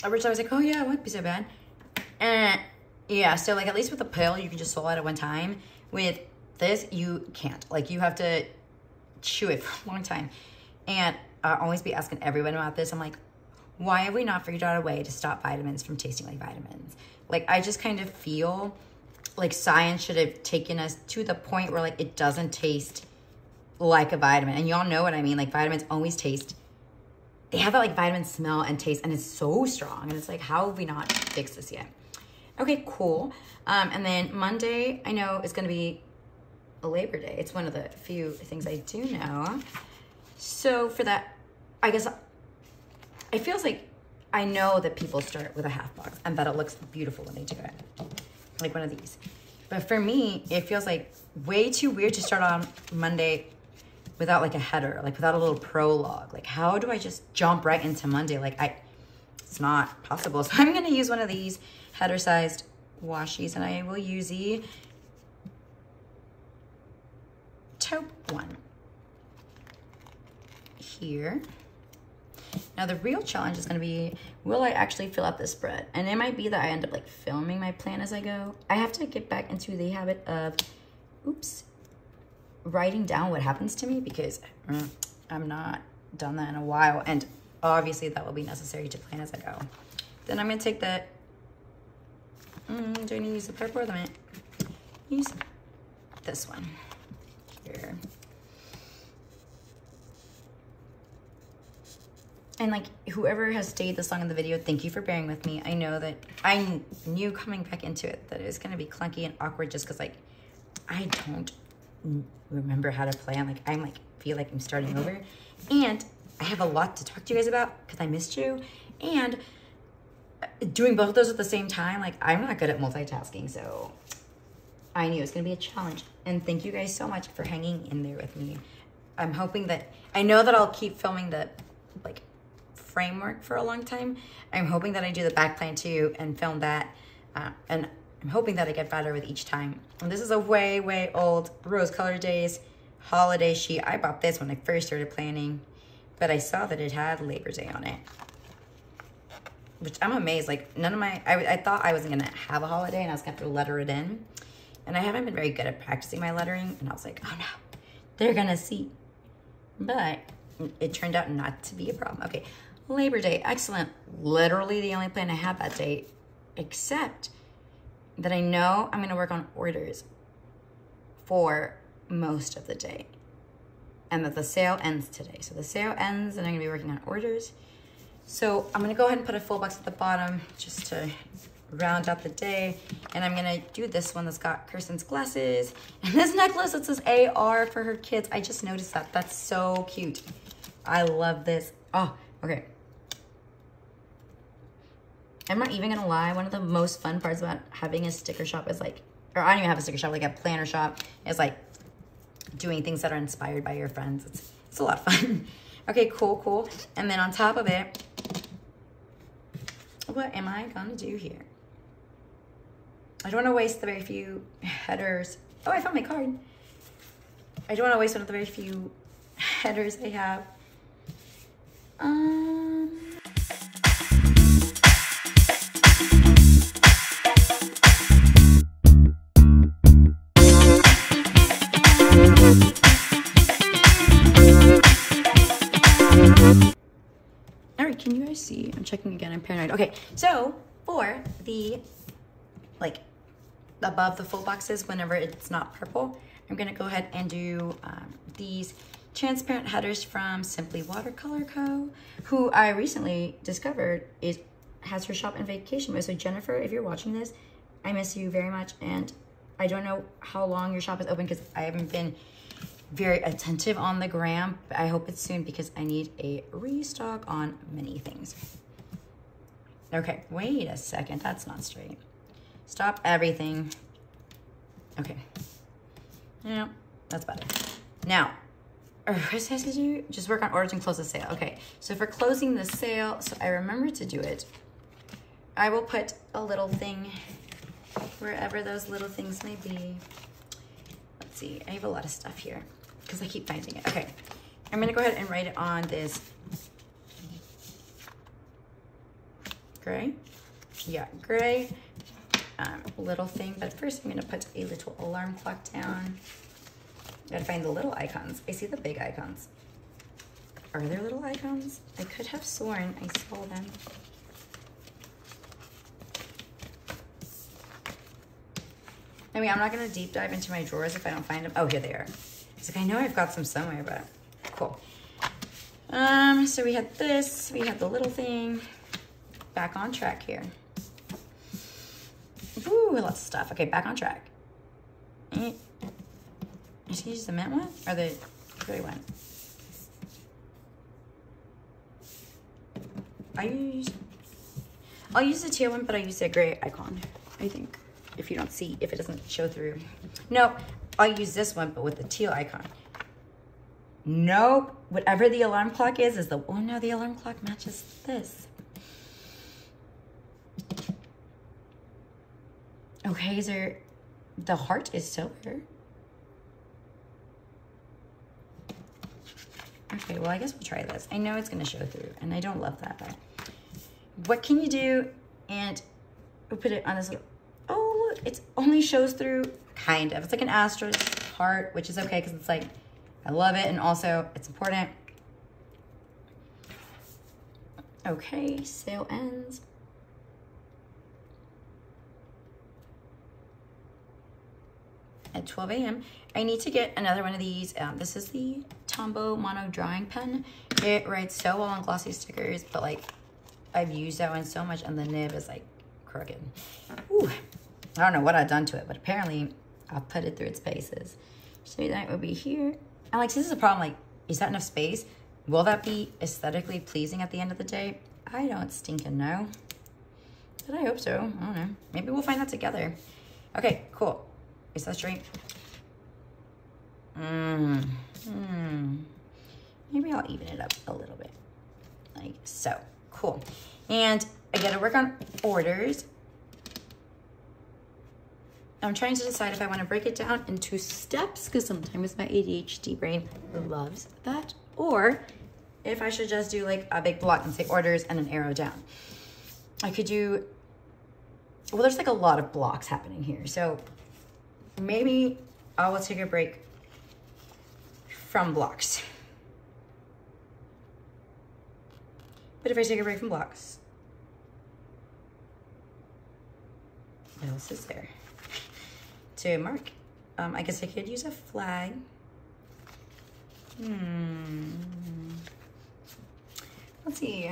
[SPEAKER 1] originally I was like, oh yeah, it wouldn't be so bad. And yeah, so like at least with the pill, you can just swallow it at one time. With this, you can't. Like you have to chew it for a long time. And I'll always be asking everyone about this. I'm like, why have we not figured out a way to stop vitamins from tasting like vitamins? Like I just kind of feel like science should have taken us to the point where like it doesn't taste like a vitamin. And y'all know what I mean. Like vitamins always taste, they have that like vitamin smell and taste, and it's so strong. And it's like, how have we not fixed this yet? Okay, cool. And then Monday, I know is gonna be a Labor Day. It's one of the few things I do know. So for that, I guess it feels like I know that people start with a half box and that it looks beautiful when they do it. Like one of these. But for me, it feels like way too weird to start on Monday without like a header, like without a little prologue. Like how do I just jump right into Monday? Like it's not possible. So I'm gonna use one of these header-sized washies, and I will use the taupe one here. Now the real challenge is gonna be, will I actually fill out this spread? And it might be that I end up like filming my plan as I go. I have to get back into the habit of, writing down what happens to me because I'm not done that in a while. And obviously that will be necessary to plan as I go. Then I'm gonna take that, do I need to use the purple or the mint? Use this one here. And like whoever has stayed this long in the video, thank you for bearing with me. I know that I knew coming back into it that it was gonna be clunky and awkward just because like I don't remember how to plan. Like I'm like feel like I'm starting over, and I have a lot to talk to you guys about because I missed you, and doing both of those at the same time, like I'm not good at multitasking, so I knew it was gonna be a challenge. And thank you guys so much for hanging in there with me. I'm hoping that, I know that I'll keep filming the like framework for a long time. I'm hoping that I do the back plan too and film that, and I'm hoping that I get better with each time. And this is a way, way old Rose Color Days holiday sheet. I bought this when I first started planning, but I saw that it had Labor Day on it, which I'm amazed. Like none of my, I thought I wasn't gonna have a holiday and I was gonna have to letter it in. And I haven't been very good at practicing my lettering. And I was like, oh no, they're gonna see. But it turned out not to be a problem. Okay, Labor Day, excellent. Literally the only plan I had that day, except that I know I'm gonna work on orders for most of the day, and that the sale ends today. So the sale ends and I'm gonna be working on orders. So I'm gonna go ahead and put a full box at the bottom just to round out the day. And I'm gonna do this one that's got Kirsten's glasses and this necklace that says AR for her kids. I just noticed that. That's so cute. I love this. Oh, okay. I'm not even gonna lie, one of the most fun parts about having a sticker shop is like, or I don't even have a sticker shop, like a planner shop, is like doing things that are inspired by your friends. It's a lot of fun. Okay, cool, cool. And then on top of it, what am I gonna do here? I don't wanna waste the very few headers. Oh, I found my card. I don't wanna waste one of the very few headers I have. checking again. I'm paranoid. Okay, so for the, like, above the full boxes, whenever it's not purple, I'm gonna go ahead and do these transparent headers from Simply Watercolor Co., who I recently discovered has her shop in vacation mode. So Jennifer, if you're watching this, I miss you very much, and I don't know how long your shop is open because I haven't been very attentive on the gram, but I hope it's soon because I need a restock on many things. Okay, wait a second, that's not straight. Stop everything. Okay. Yeah, that's better. Now, what has to do? Just work on orders and close the sale. Okay, so for closing the sale, so I remember to do it, I will put a little thing wherever those little things may be. Let's see, I have a lot of stuff here because I keep finding it. Okay, I'm gonna go ahead and write it on this gray. Yeah, gray little thing. But first I'm gonna put a little alarm clock down. Gotta find the little icons. I see the big icons. Are there little icons? I could have sworn I saw them. I mean, I'm not gonna deep dive into my drawers if I don't find them. Oh, here they are. It's like, I know I've got some somewhere, but cool. So we had this, we had the little thing. Back on track here. Ooh, lots of stuff. Okay, back on track. Should I use the mint one or the gray one? I'll use the teal one, but I use the gray icon, I think. If you don't see, if it doesn't show through. No, I'll use this one, but with the teal icon. Nope, whatever the alarm clock is the, oh no, the alarm clock matches this. Okay, is there, the heart is silver. Okay, well, I guess we'll try this. I know it's gonna show through, and I don't love that, but what can you do? And we'll put it on this little, oh, look, it only shows through, kind of. It's like an asterisk heart, which is okay, because it's like, I love it, and also, it's important. Okay, sale ends. At 12 a.m. I need to get another one of these. This is the Tombow Mono Drawing Pen. It writes so well on glossy stickers, but like I've used that one so much and the nib is like crooked. Ooh, I don't know what I've done to it, but apparently I'll put it through its paces. So that would be here. And like, this is a problem, like, is that enough space? Will that be aesthetically pleasing at the end of the day? I don't stinking know. But I hope so, I don't know. Maybe we'll find that together. Okay, cool. Is that straight? Maybe I'll even it up a little bit. Like so. Cool. And I gotta work on orders. I'm trying to decide if I want to break it down into steps, because sometimes my ADHD brain loves that, or if I should just do like a big block and say orders and an arrow down. I could do, well, there's like a lot of blocks happening here. So maybe I will take a break from blocks. But if I take a break from blocks, what else is there to mark? I guess I could use a flag. Let's see.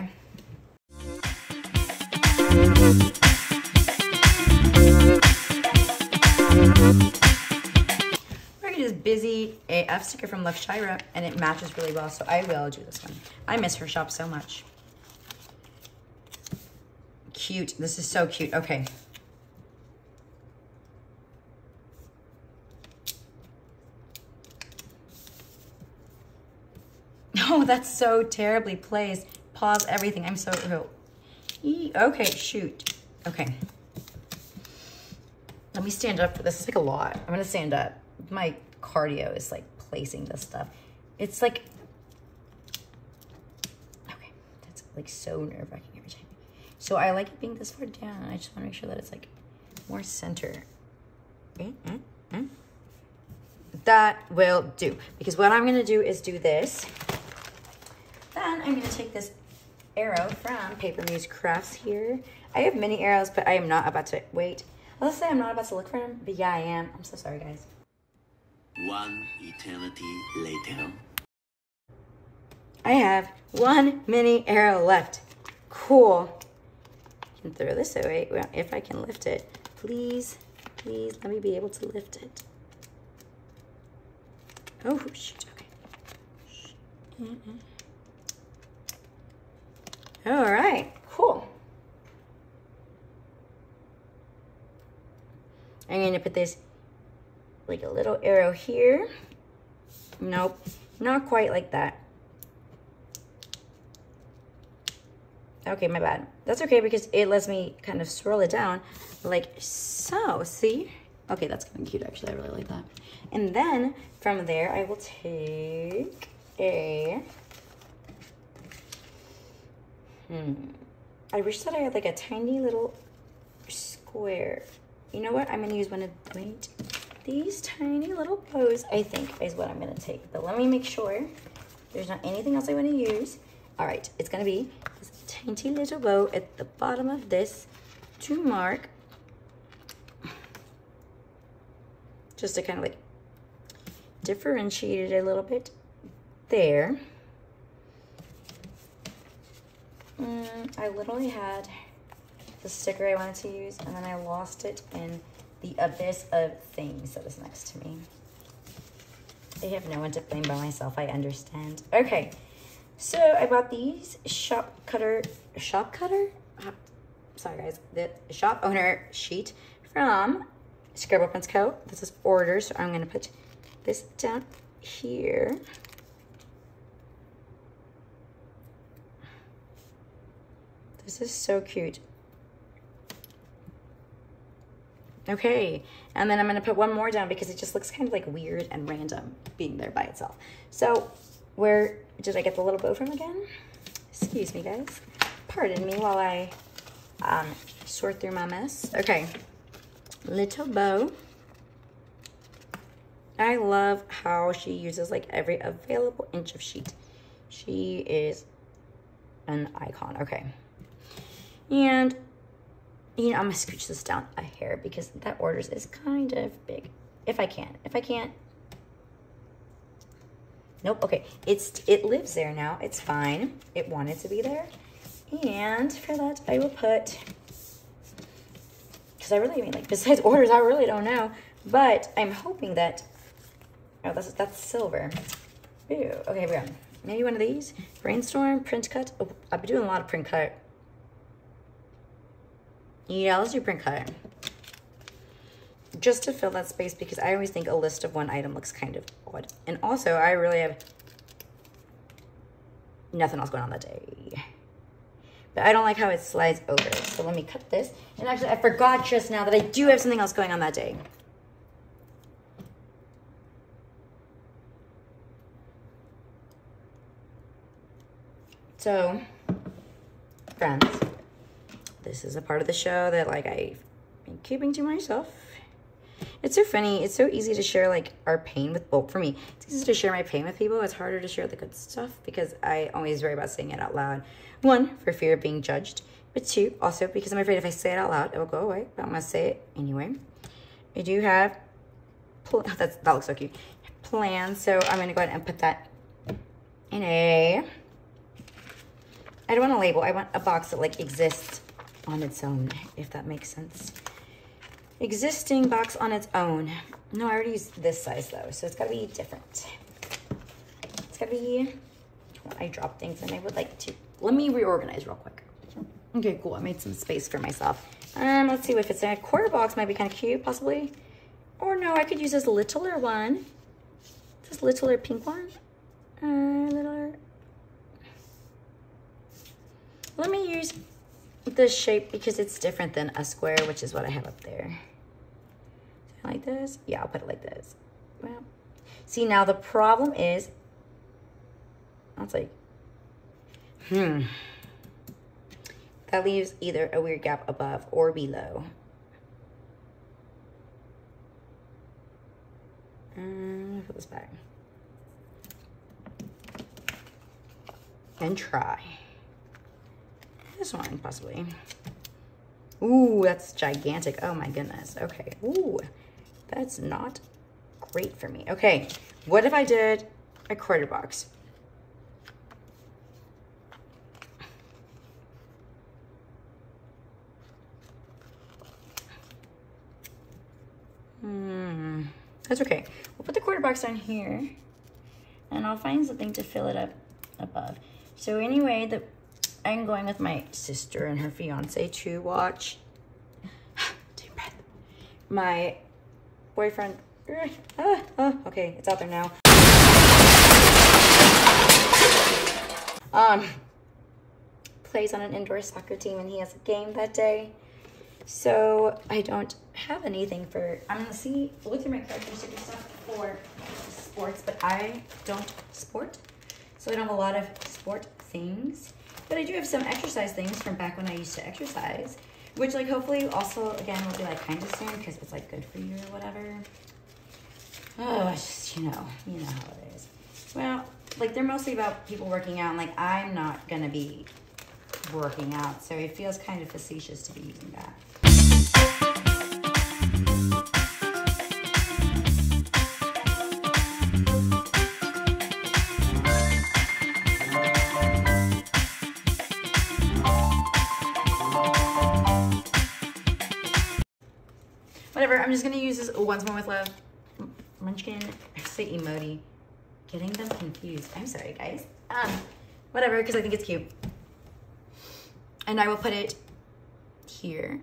[SPEAKER 1] This busy AF sticker from Left Shira, and it matches really well, so I will do this one. I miss her shop so much. Cute. This is so cute. Okay. Oh, that's so terribly placed. Pause everything. I'm so... Okay, shoot. Okay. Let me stand up for this. It's like a lot. I'm going to stand up. My cardio is like placing this stuff. It's like, okay, that's like so nerve-wracking every time. So I like it being this far down. I just want to make sure that it's like more center. That will do, because what I'm going to do is do this. Then I'm going to take this arrow from Paper Muse Crafts here. I have mini arrows, but I am not about to, wait. Let's say I'm not about to look for them, but yeah, I am. I'm so sorry, guys.
[SPEAKER 2] One eternity later.
[SPEAKER 1] I have one mini arrow left. Cool. I can throw this away. Well, if I can lift it. Please, please let me be able to lift it. Oh, shoot. Okay. All right. Cool. I'm going to put this like a little arrow here. Nope, not quite like that. Okay, my bad. That's okay because it lets me kind of swirl it down like so. See? Okay, that's kind of cute actually. I really like that. And then from there, I will take a... I wish that I had like a tiny little square. You know what? I'm going to use one of, wait, these tiny little bows, I think, is what I'm going to take. But let me make sure there's not anything else I want to use. All right, it's going to be this tiny little bow at the bottom of this to mark. Just to kind of like differentiate it a little bit there. I literally had the sticker I wanted to use, and then I lost it in the abyss of things that is next to me. I have no one to blame but myself, I understand. Okay, so I bought these shop owner sheet from Scribble Co. This is order, so I'm gonna put this down here. This is so cute. Okay, and then I'm gonna put one more down because it just looks kind of like weird and random being there by itself. So where did I get the little bow from again? Excuse me, guys. Pardon me while I sort through my mess. Okay, little bow. I love how she uses like every available inch of sheet. She is an icon. Okay. And, you know, I'm going to scooch this down a hair because that orders is kind of big. If I can. If I can't. Nope. Okay. It lives there now. It's fine. It wanted to be there. And for that, I will put, because I really mean, like, besides orders, I really don't know. But I'm hoping that, oh, that's silver. Ooh. Okay, we're on. Maybe one of these. Brainstorm, print cut. Oh, I've been doing a lot of print cut. Yeah, let's do print cut. Just to fill that space because I always think a list of one item looks kind of odd. And also, I really have nothing else going on that day. But I don't like how it slides over. So let me cut this. And actually, I forgot just now that I do have something else going on that day. So, friends. This is a part of the show that, like, I've been keeping to myself. It's so funny. It's so easy to share, like, our pain with, well, for me, it's easy to share my pain with people. It's harder to share the good stuff because I always worry about saying it out loud. One, for fear of being judged. But two, also because I'm afraid if I say it out loud, it will go away. But I'm going to say it anyway. I do have, that looks so cute, plans. So I'm going to go ahead and put that in a, I don't want a label. I want a box that, like, exists on its own, if that makes sense. Existing box on its own. No, I already used this size though, so it's gotta be different. It's gotta be, I dropped things and I would like to, let me reorganize real quick. Okay, cool, I made some space for myself. Let's see if it's a quarter box might be kind of cute, possibly. Or no, I could use this littler one. This littler pink one. Littler. Let me use this shape because it's different than a square, which is what I have up there. Like this? Yeah, I'll put it like this. Well, see, now the problem is, that's like, that leaves either a weird gap above or below. Put this back. And try. this one, possibly. Ooh, that's gigantic. Oh my goodness. Okay. Ooh, that's not great for me. Okay, what if I did a quarter box? That's okay. We'll put the quarter box down here, and I'll find something to fill it up above. So anyway, I'm going with my sister and her fiance to watch deep breath. My boyfriend, okay, it's out there now. Plays on an indoor soccer team, and he has a game that day. So I don't have anything for, I'm gonna look through my characteristic stuff for sports, but I don't sport. So I don't have a lot of sport things, but I do have some exercise things from back when I used to exercise, which like hopefully also again will be like kind of soon because it's like good for you or whatever. Oh, it's just, you know how it is. Well, like they're mostly about people working out, and like I'm not gonna be working out, so it feels kind of facetious to be using that. Whatever, I'm just gonna use this Once More with Love Munchkin. I say emoji. Getting them confused. I'm sorry, guys. Whatever, because I think it's cute. And I will put it here.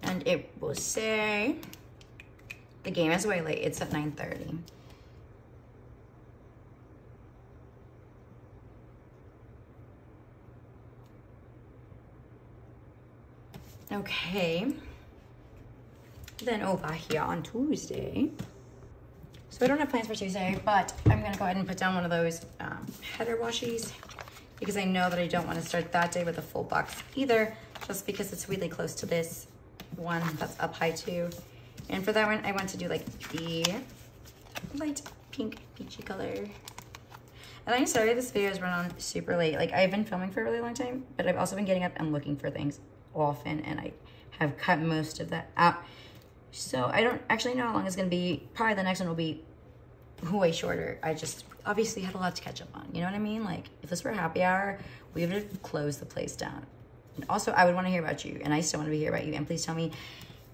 [SPEAKER 1] And it will say, the game is way late. It's at 9:30. Okay. Then over here on Tuesday. So I don't have plans for Tuesday, but I'm gonna go ahead and put down one of those header washies because I know that I don't want to start that day with a full box either, just because it's really close to this one that's up high too. And for that one, I want to do like the light pink peachy color. And I'm sorry this video is run on super late. Like I've been filming for a really long time, but I've also been getting up and looking for things often, and I have cut most of that out. So I don't actually know how long it's gonna be. Probably the next one will be way shorter. I just obviously had a lot to catch up on. You know what I mean? Like if this were happy hour, we would have closed the place down. And also I would want to hear about you, and I still want to hear about you, and please tell me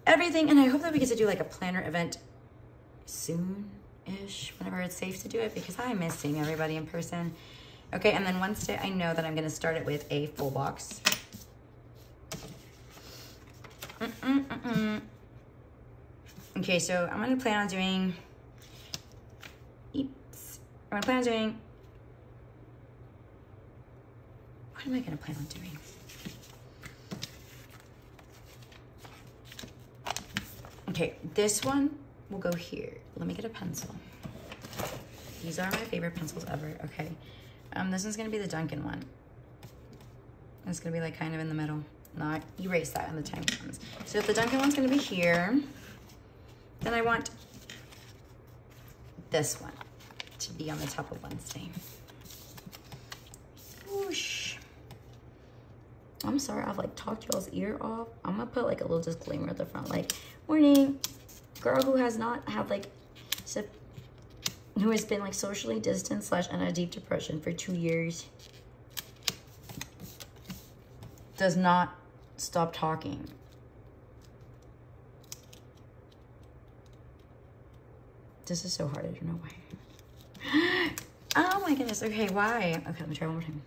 [SPEAKER 1] everything. And I hope that we get to do like a planner event soon-ish, whenever it's safe to do it, because I miss seeing everybody in person. Okay, and then Wednesday, I know that I'm gonna start it with a full box. Okay, so I'm gonna plan on doing, what am I gonna plan on doing? Okay, this one will go here. Let me get a pencil. These are my favorite pencils ever, okay. This one's gonna be the Dunkin' one. It's gonna be like kind of in the middle. Not erase that when the time comes. So if the Dunkin' one's gonna be here, then I want this one to be on the top of Wednesday. Whoosh. I'm sorry, I've like talked y'all's ear off. I'm gonna put like a little disclaimer at the front, like, warning, girl who has not had like, who has been like socially distanced / in a deep depression for 2 years, does not stop talking. This is so hard, I don't know why. Oh my goodness, okay, why? Okay, let me try one more time.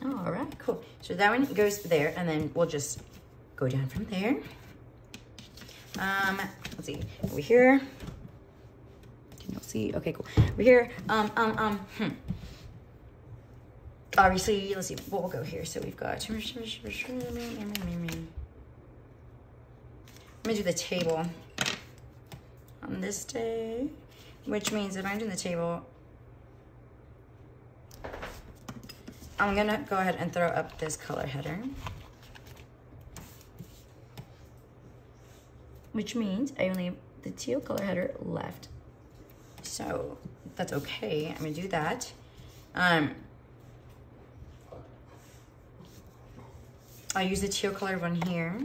[SPEAKER 1] All right, cool. So that one goes there, and then we'll just go down from there. Let's see, over here. Can you see? Okay, cool. Over here, obviously, let's see what will go here. So we've got, I'm gonna do the table on this day, which means if I'm doing the table, I'm gonna go ahead and throw up this color header, which means I only have the teal color header left. So that's okay. I'm gonna do that. I'll use the teal colored one here.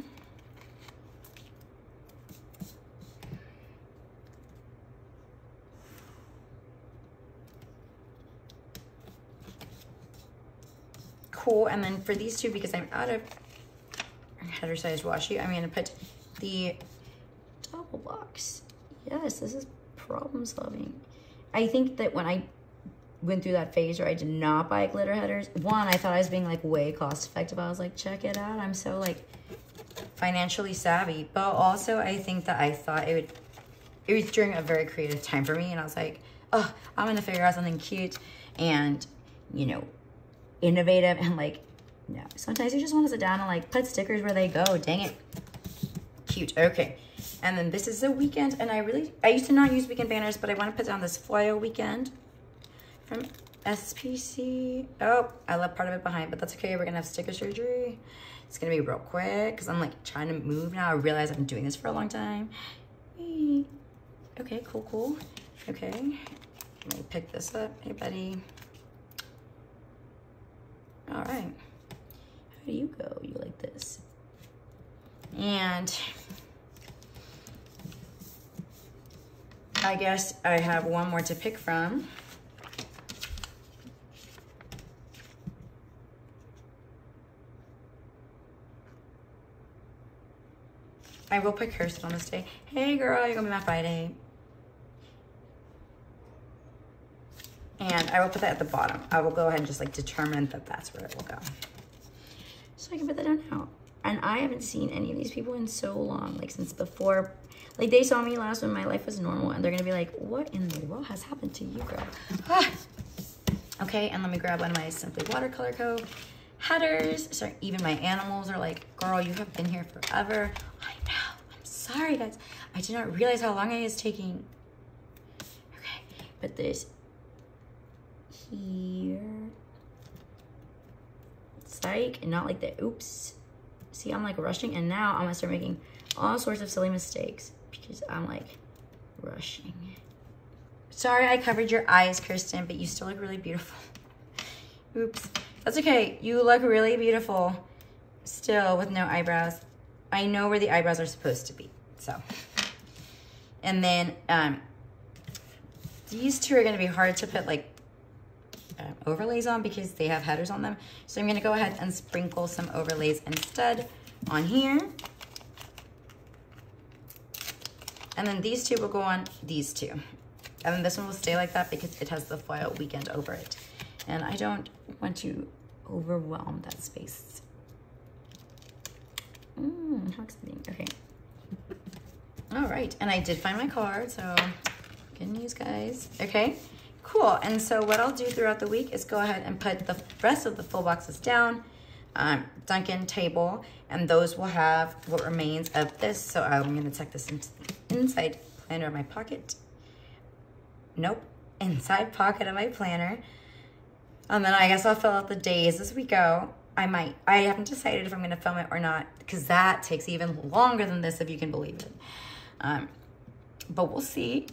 [SPEAKER 1] Cool, and then for these two, because I'm out of header size washi, I'm gonna put the double box. Yes, this is problem solving. I think that when I went through that phase where I did not buy glitter headers, one, I thought I was being like way cost effective. I was like, check it out, I'm so like financially savvy. But also I think that I thought it was during a very creative time for me, and I was like, oh, I'm gonna figure out something cute and, you know, innovative, and like, no, sometimes you just want to sit down and like put stickers where they go. Dang it. Cute. Okay, and then this is a weekend, and I used to not use weekend banners, but I want to put down this foil weekend from SPC. Oh, I left part of it behind, but that's okay. We're gonna have sticker surgery. It's gonna be real quick because I'm like trying to move now. I realize I've been doing this for a long time. Okay, cool. Okay, let me pick this up. Hey, buddy. All right, how do you go? You like this? And I guess I have one more to pick from. I will put cursive on this day. Hey girl, you're gonna be my Friday. And I will put that at the bottom. I will go ahead and just like determine that that's where it will go. So I can put that down now. And I haven't seen any of these people in so long, like since before, like they saw me last when my life was normal, and they're gonna be like, what in the world has happened to you, girl? Ah. Okay, and let me grab one of my Simply Watercolor Co. headers. So even my animals are like, girl, you have been here forever. I know, I'm sorry guys. I did not realize how long it is taking. Okay, but this here, psych, and not like the oops. See, I'm like rushing, and now I'm gonna start making all sorts of silly mistakes because I'm like rushing. Sorry I covered your eyes, Kristen, but you still look really beautiful. Oops, that's okay. You look really beautiful still with no eyebrows. I know where the eyebrows are supposed to be, so. And then these two are gonna be hard to put like overlays on because they have headers on them. So I'm gonna go ahead and sprinkle some overlays instead on here. And then these two will go on these two. And then this one will stay like that because it has the foil weekend over it. And I don't want to overwhelm that space. How exciting, okay. All right, and I did find my card, so good news, guys. Okay. Cool, and so what I'll do throughout the week is go ahead and put the rest of the full boxes down, Duncan table, and those will have what remains of this. So I'm gonna tuck this into the inside planner of my pocket. Nope, inside pocket of my planner. And then I guess I'll fill out the days as we go. I haven't decided if I'm gonna film it or not, because that takes even longer than this, if you can believe it. But we'll see.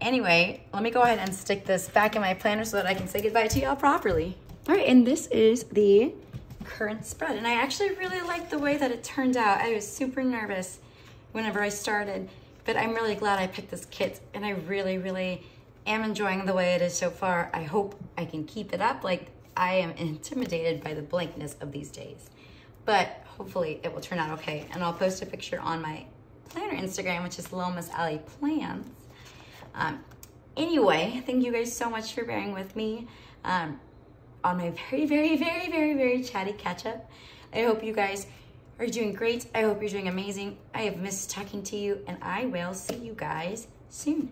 [SPEAKER 1] Anyway, let me go ahead and stick this back in my planner so that I can say goodbye to y'all properly. All right, and this is the current spread. And I actually really like the way that it turned out. I was super nervous whenever I started, but I'm really glad I picked this kit, and I really, really am enjoying the way it is so far. I hope I can keep it up. Like, I am intimidated by the blankness of these days, but hopefully it will turn out okay. And I'll post a picture on my planner Instagram, which is Little Miss Allie Plans. Anyway, thank you guys so much for bearing with me on my very, very, very, very, very chatty catch up. I hope you guys are doing great. I hope you're doing amazing. I have missed talking to you, and I will see you guys soon.